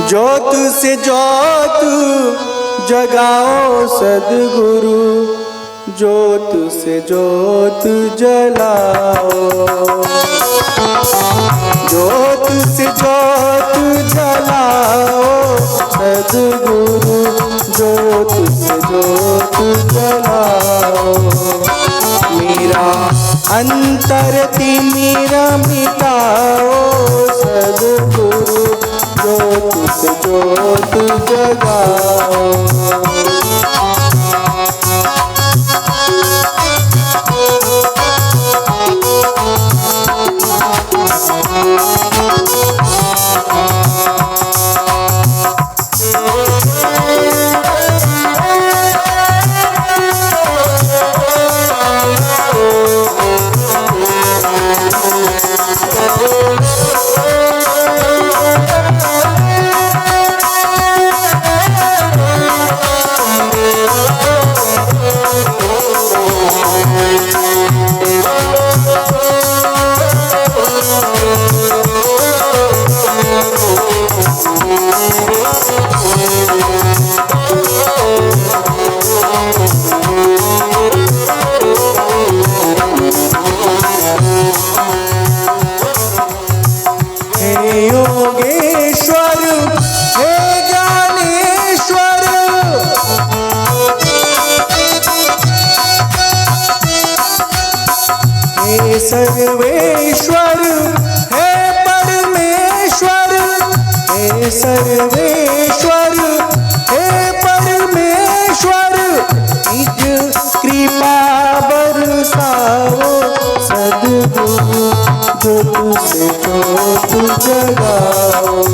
ज्योत से ज्योत जगाओ सद्गुरु, ज्योत से ज्योत जलाओ। ज्योत से ज्योत जलाओ सद्गुरु, ज्योत से ज्योत जलाओ। मेरा अंतर तिमिरा मिटाओ सद्गुरु, ज्योत से ज्योत जगाओ। योगेश्वर हे ज्ञानेश्वर, हे सर्वेश्वर हे परमेश्वर, हे सर्वेश्वर हे परमेश्वर, निज कृपा बरसाओ सद्गुरु, ज्योत से ज्योत जगाओ।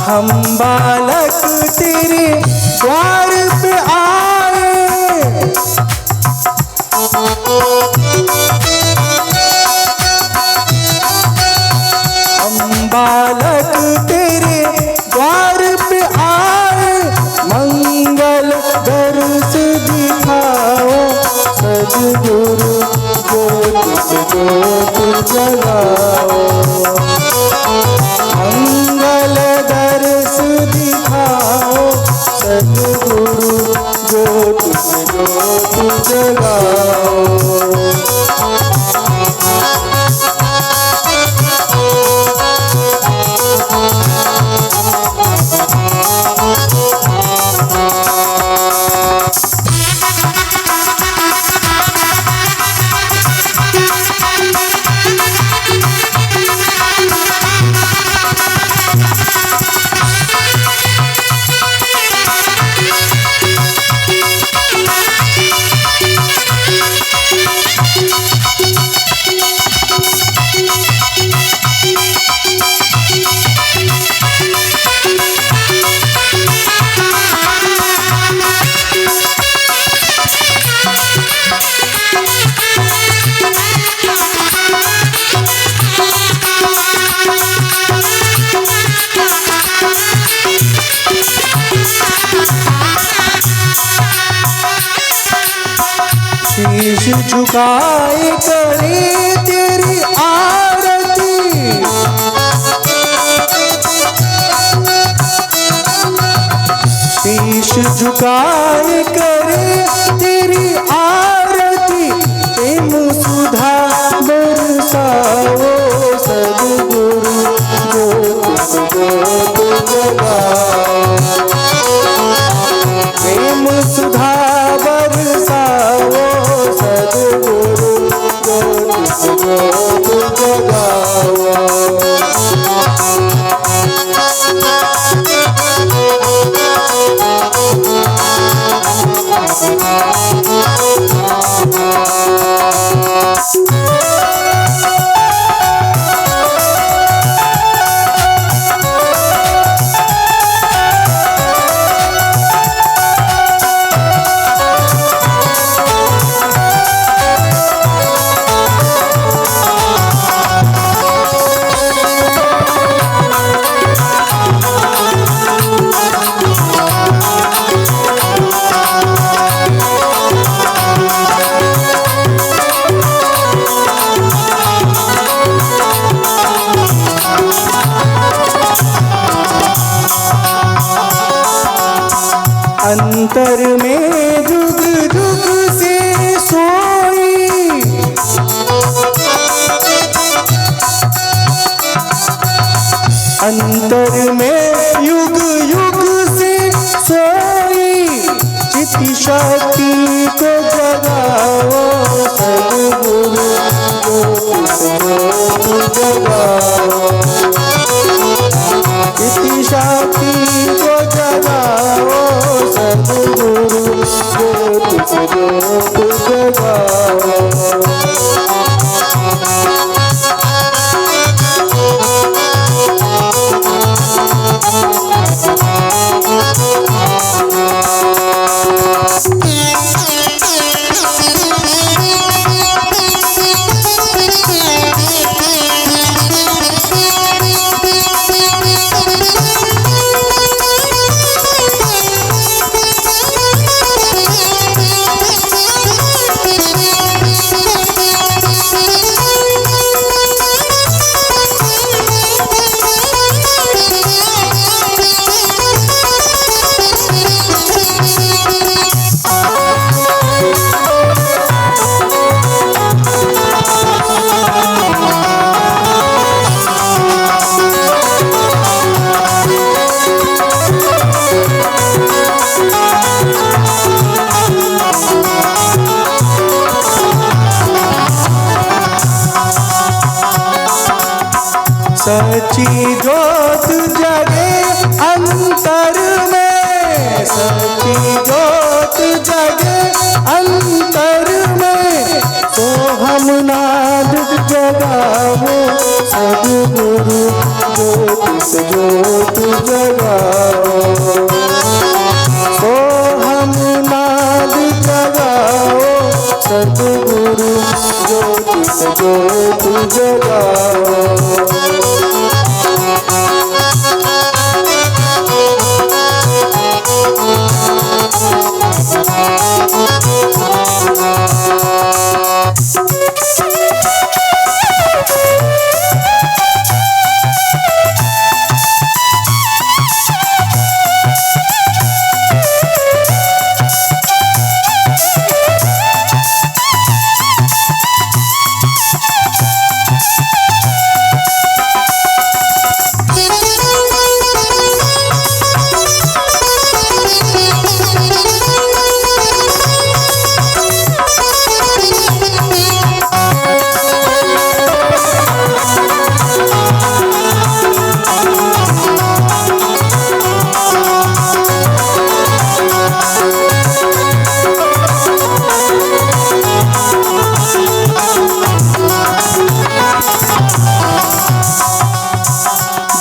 हम बालक तेरे द्वार पे आए, हम बालक तेरे द्वार पे आए, मंगल दर्श दिखाओ सद्गुरु, ज्योत से ज्योत जगाओ। मंगल दर्श दिखाओ सद्गुरु, ज्योत से ज्योत जगाओ। शीश झुकाए करे तेरी आरती, शीश झुकाए करे तेरी आरती, प्रेम सुधा बरसाओ सद्गुरु, ज्योत से अंतर में जुग जुग से सोई, अंतर में युग युग से सोई, चिति शक्ति को जगाओ सद्गुरु ज्योति जगाओ, चिति शक्ति को जगाओ सद्गुरु ज्योति जगाओ। सच्ची ज्योत जगे अंतर में, सच्ची ज्योत जगे अंतर में, सोहम नाद जगाओ सद्गुरु ज्योति ज्योत जगाओ, सोहम नाद जगाओ सद्गुरु ज्योति ज्योत जगाओ।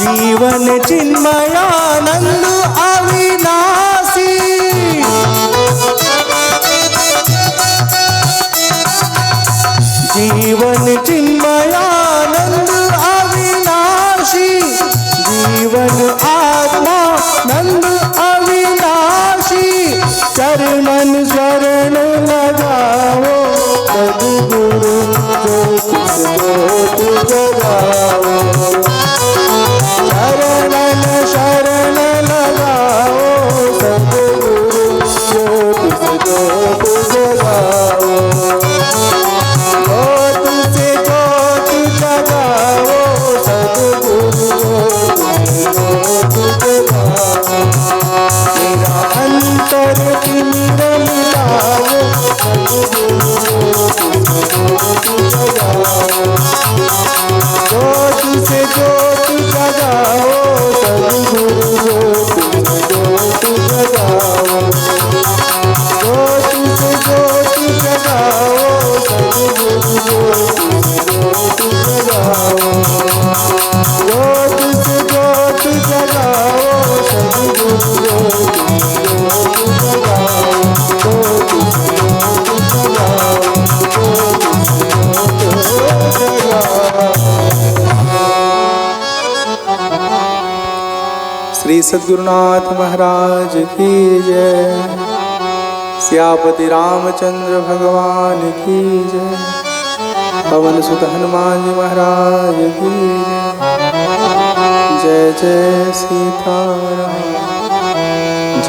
जीवन चिन्मयानंद अविनाशी, जीवन चिन्मयानंद अविनाशी, जीवन आत्मा नंद अविनाशी, चरणन शरण लगाओ सद्गुरु ज्योति जगाओ, शरणन शरण लगाओ सद्गुरु ज्योति जगाओ, ज्योति से ज्योति जगाओ सद्गुरु ज्योति जगाओ, मेरा अंतर तिमिर मिटाओ सद्गुरु ज्योति जगाओ, ज्योति से ज्योति जगाओ सद्गुरु ज्योति जगाओ, ज्योति से ज्योति जगाओ सद्गुरु ज्योति जगाओ, ज्योति से ज्योति जगाओ सद्गुरु ज्योति जगाओ, ज्योति से ज्योति जगाओ, ज्योति से ज्योति जगाओ। श्री सद्गुरुनाथ महाराज की जय, सियापति रामचंद्र भगवान की जय, पवन सुत हनुमान जी महाराज की जय, जय जय सीताराम,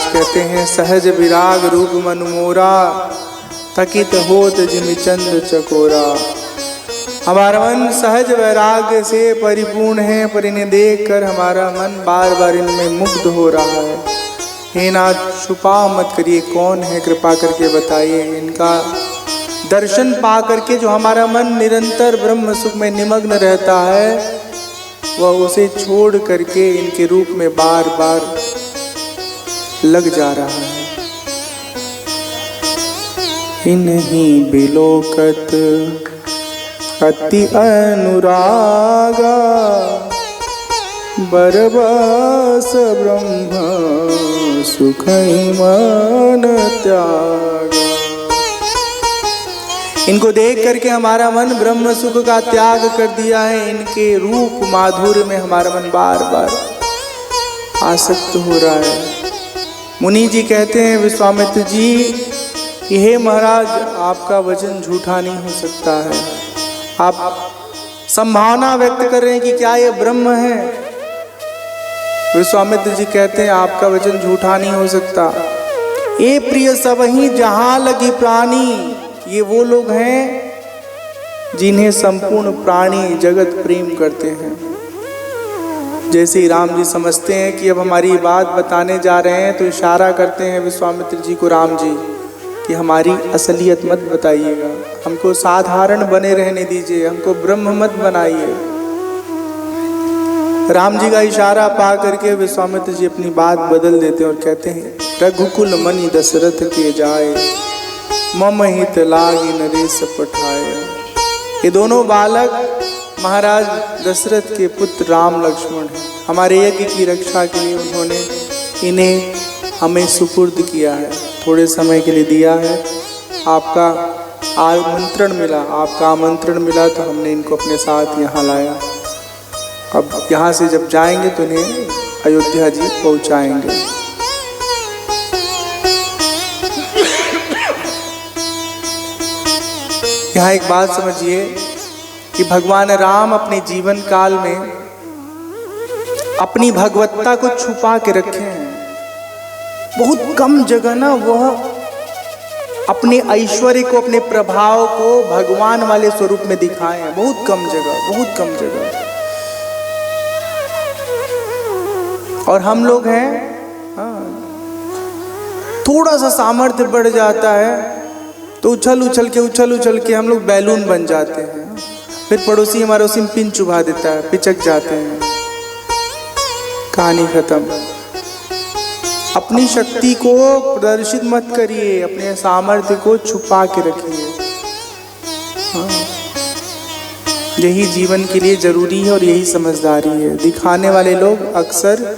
महाराज कहते हैं सहज विराग रूप मन मोरा, थकित होत जिमि चंद चकोरा। हमारा मन सहज वैराग्य से परिपूर्ण है, पर इन्हें देखकर हमारा मन बार बार इनमें मुग्ध हो रहा है। हे नाथ छुपा मत करिए, कौन है कृपा करके बताइए। इनका दर्शन पा करके जो हमारा मन निरंतर ब्रह्म सुख में निमग्न रहता है, वह उसे छोड़ करके इनके रूप में बार बार लग जा रहा है। इन्हीं बिलोकत अति अनुरागा, बरबस ब्रह्म सुख मन त्यागा। इनको देख करके हमारा मन ब्रह्म सुख का त्याग कर दिया है। इनके रूप माधुर्य में हमारा मन बार बार आसक्त हो रहा है। मुनि जी कहते हैं विश्वामित्र जी, हे महाराज आपका वचन झूठा नहीं हो सकता है। आप संभावना व्यक्त कर रहे हैं कि क्या ये ब्रह्म है। विश्वामित्र जी कहते हैं आपका वचन झूठा नहीं हो सकता। ये प्रिय सबहि जहां लगी प्राणी, ये वो लोग हैं जिन्हें संपूर्ण प्राणी जगत प्रेम करते हैं। जैसे ही राम जी समझते हैं कि अब हमारी बात बताने जा रहे हैं, तो इशारा करते हैं विश्वामित्र जी को राम जी कि हमारी असलियत मत बताइएगा, हमको साधारण बने रहने दीजिए, हमको ब्रह्म मत बनाइए। राम जी का इशारा पा करके विश्वामित्र जी अपनी बात बदल देते हैं और कहते हैं रघुकुल मनि दशरथ के जाए, मम हित लागी नरेश पठाए। ये दोनों बालक महाराज दशरथ के पुत्र राम लक्ष्मण हैं। हमारे यज्ञ की रक्षा के लिए उन्होंने इन्हें हमें सुपुर्द किया है, थोड़े समय के लिए दिया है। आपका आमंत्रण मिला तो हमने इनको अपने साथ यहाँ लाया। अब यहाँ से जब जाएंगे तो इन्हें अयोध्या जी पहुँचाएंगे। यहाँ एक बात समझिए कि भगवान राम अपने जीवन काल में अपनी भगवत्ता को छुपा के रखे हैं। बहुत कम जगह ना वह अपने ऐश्वर्य को, अपने प्रभाव को भगवान वाले स्वरूप में दिखाए हैं। बहुत कम जगह। और हम लोग हैं, थोड़ा सा सामर्थ्य बढ़ जाता है तो उछल के हम लोग बैलून बन जाते हैं। फिर पड़ोसी हमारे उसी में पिन चुभा देता है, पिचक जाते हैं, कहानी खत्म। अपनी शक्ति को प्रदर्शित मत करिए, अपने सामर्थ्य को छुपा के रखिए। यही जीवन के लिए जरूरी है और यही समझदारी है। दिखाने वाले लोग अक्सर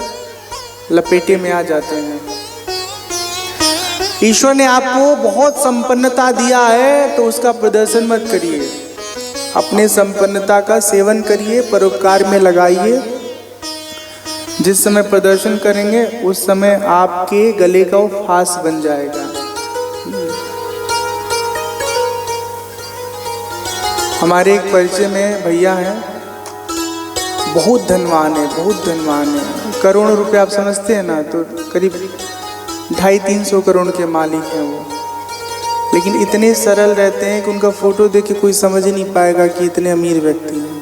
लपेटे में आ जाते हैं। ईश्वर ने आपको बहुत संपन्नता दिया है तो उसका प्रदर्शन मत करिए। अपने संपन्नता का सेवन करिए, परोपकार में लगाइए। जिस समय प्रदर्शन करेंगे उस समय आपके गले का वो फांस बन जाएगा। हमारे एक परिचय में भैया हैं, बहुत धनवान है, करोड़ों रुपए आप समझते हैं ना, तो करीब 250-300 करोड़ के मालिक हैं वो। लेकिन इतने सरल रहते हैं कि उनका फोटो देख के कोई समझ ही नहीं पाएगा कि इतने अमीर व्यक्ति हैं।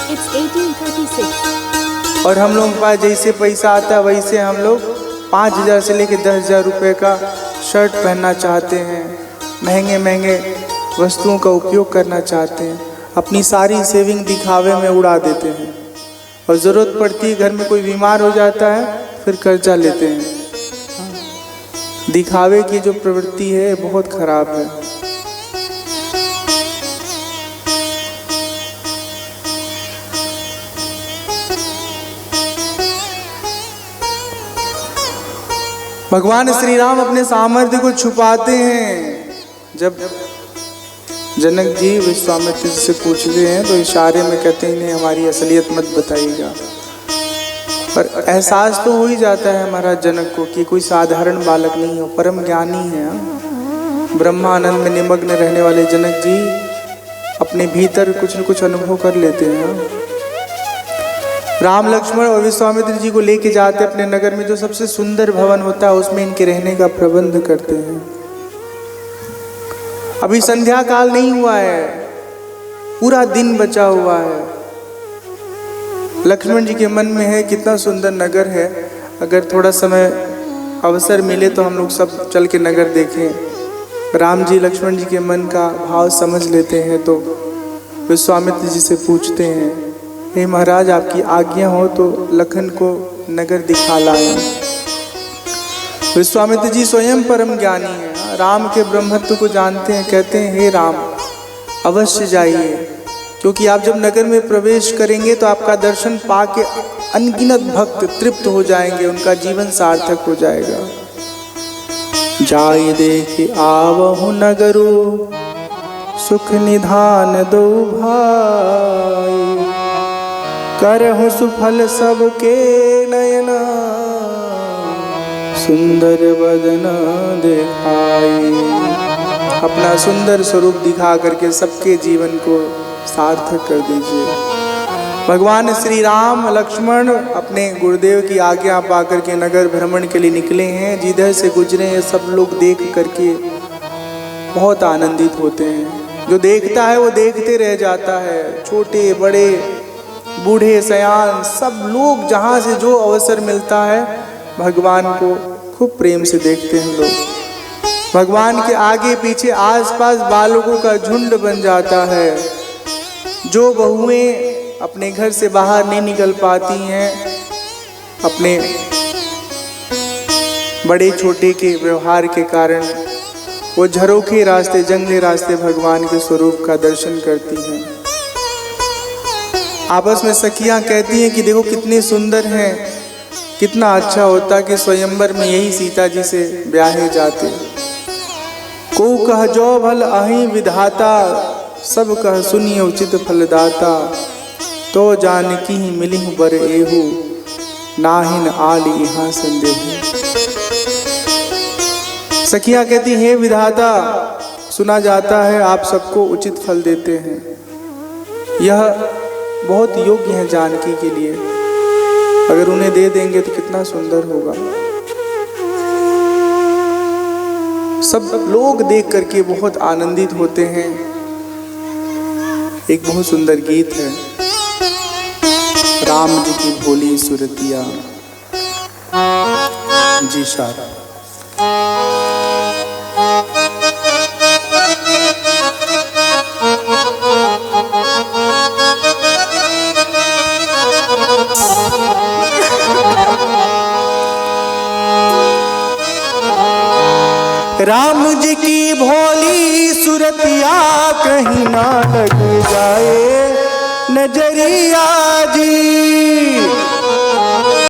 It's 1836. और हम लोगों के पास जैसे पैसा आता है वैसे हम लोग 5,000 से लेकर 10,000 रुपये का शर्ट पहनना चाहते हैं, महंगे वस्तुओं का उपयोग करना चाहते हैं, अपनी सारी सेविंग दिखावे में उड़ा देते हैं। और ज़रूरत पड़ती है, घर में कोई बीमार हो जाता है, फिर कर्जा लेते हैं। दिखावे की जो प्रवृत्ति है बहुत खराब है। भगवान श्री राम अपने सामर्थ्य को छुपाते हैं। जब जनक जी विश्वामित्र से पूछते हैं तो इशारे में कहते हैं इन्हें हमारी असलियत मत बताइएगा। पर एहसास तो हो ही जाता है महाराज जनक को कि कोई साधारण बालक नहीं हो, परम ज्ञानी है। ब्रह्मानंद में निमग्न रहने वाले जनक जी अपने भीतर कुछ न कुछ अनुभव कर लेते हैं। राम लक्ष्मण और विश्वामित्र जी को लेके जाते अपने नगर में, जो सबसे सुंदर भवन होता है उसमें इनके रहने का प्रबंध करते हैं। अभी संध्या काल नहीं हुआ है, पूरा दिन बचा हुआ है। लक्ष्मण जी के मन में है कितना सुंदर नगर है, अगर थोड़ा समय अवसर मिले तो हम लोग सब चल के नगर देखें। राम जी लक्ष्मण जी के मन का भाव समझ लेते हैं तो विश्वामित्र जी से पूछते हैं, हे महाराज आपकी आज्ञा हो तो लखन को नगर दिखा लाएं। विश्वामित्र जी स्वयं परम ज्ञानी हैं, राम के ब्रह्मत्व को जानते हैं। कहते हैं, हे राम अवश्य जाइए, क्योंकि आप जब नगर में प्रवेश करेंगे तो आपका दर्शन पाके अनगिनत भक्त तृप्त हो जाएंगे, उनका जीवन सार्थक हो जाएगा। जाय देख आवहु नगरो सुख निधान दो भाई, करहु सुफल सबके नयना सुंदर बदना दिखाई। अपना सुंदर स्वरूप दिखा करके सबके जीवन को सार्थक कर दीजिए। भगवान श्री राम लक्ष्मण अपने गुरुदेव की आज्ञा पाकर के नगर भ्रमण के लिए निकले हैं। जिधर से गुजरे हैं सब लोग देख करके बहुत आनंदित होते हैं। जो देखता है वो देखते रह जाता है, छोटे बड़े बूढ़े सयान सब लोग जहाँ से जो अवसर मिलता है भगवान को खूब प्रेम से देखते हैं लोग। भगवान के आगे पीछे आसपास बालकों का झुंड बन जाता है। जो बहुएं अपने घर से बाहर नहीं निकल पाती हैं, अपने बड़े छोटे के व्यवहार के कारण वो झरोखे रास्ते जंगले रास्ते भगवान के स्वरूप का दर्शन करती हैं। आपस में सखियां कहती हैं कि देखो कितने सुंदर हैं, कितना अच्छा होता कि स्वयंवर में यही सीता जी से ब्याहे जाते। को कह जो भल अहि विधाता, सब कह सुनिए उचित फलदाता। तो जानकी ही मिली बर एहू, नाहिन आली यहाँ संदेह। सखियां कहती, हे विधाता सुना जाता है आप सबको उचित फल देते हैं, यह बहुत योग्य है जानकी के लिए, अगर उन्हें दे देंगे तो कितना सुंदर होगा। सब लोग देख करके बहुत आनंदित होते हैं। एक बहुत सुंदर गीत है, राम जी की भोली सुरतिया। जी शायद राम जी की भोली सुरतिया कहीं ना लग जाए नजरिया जी।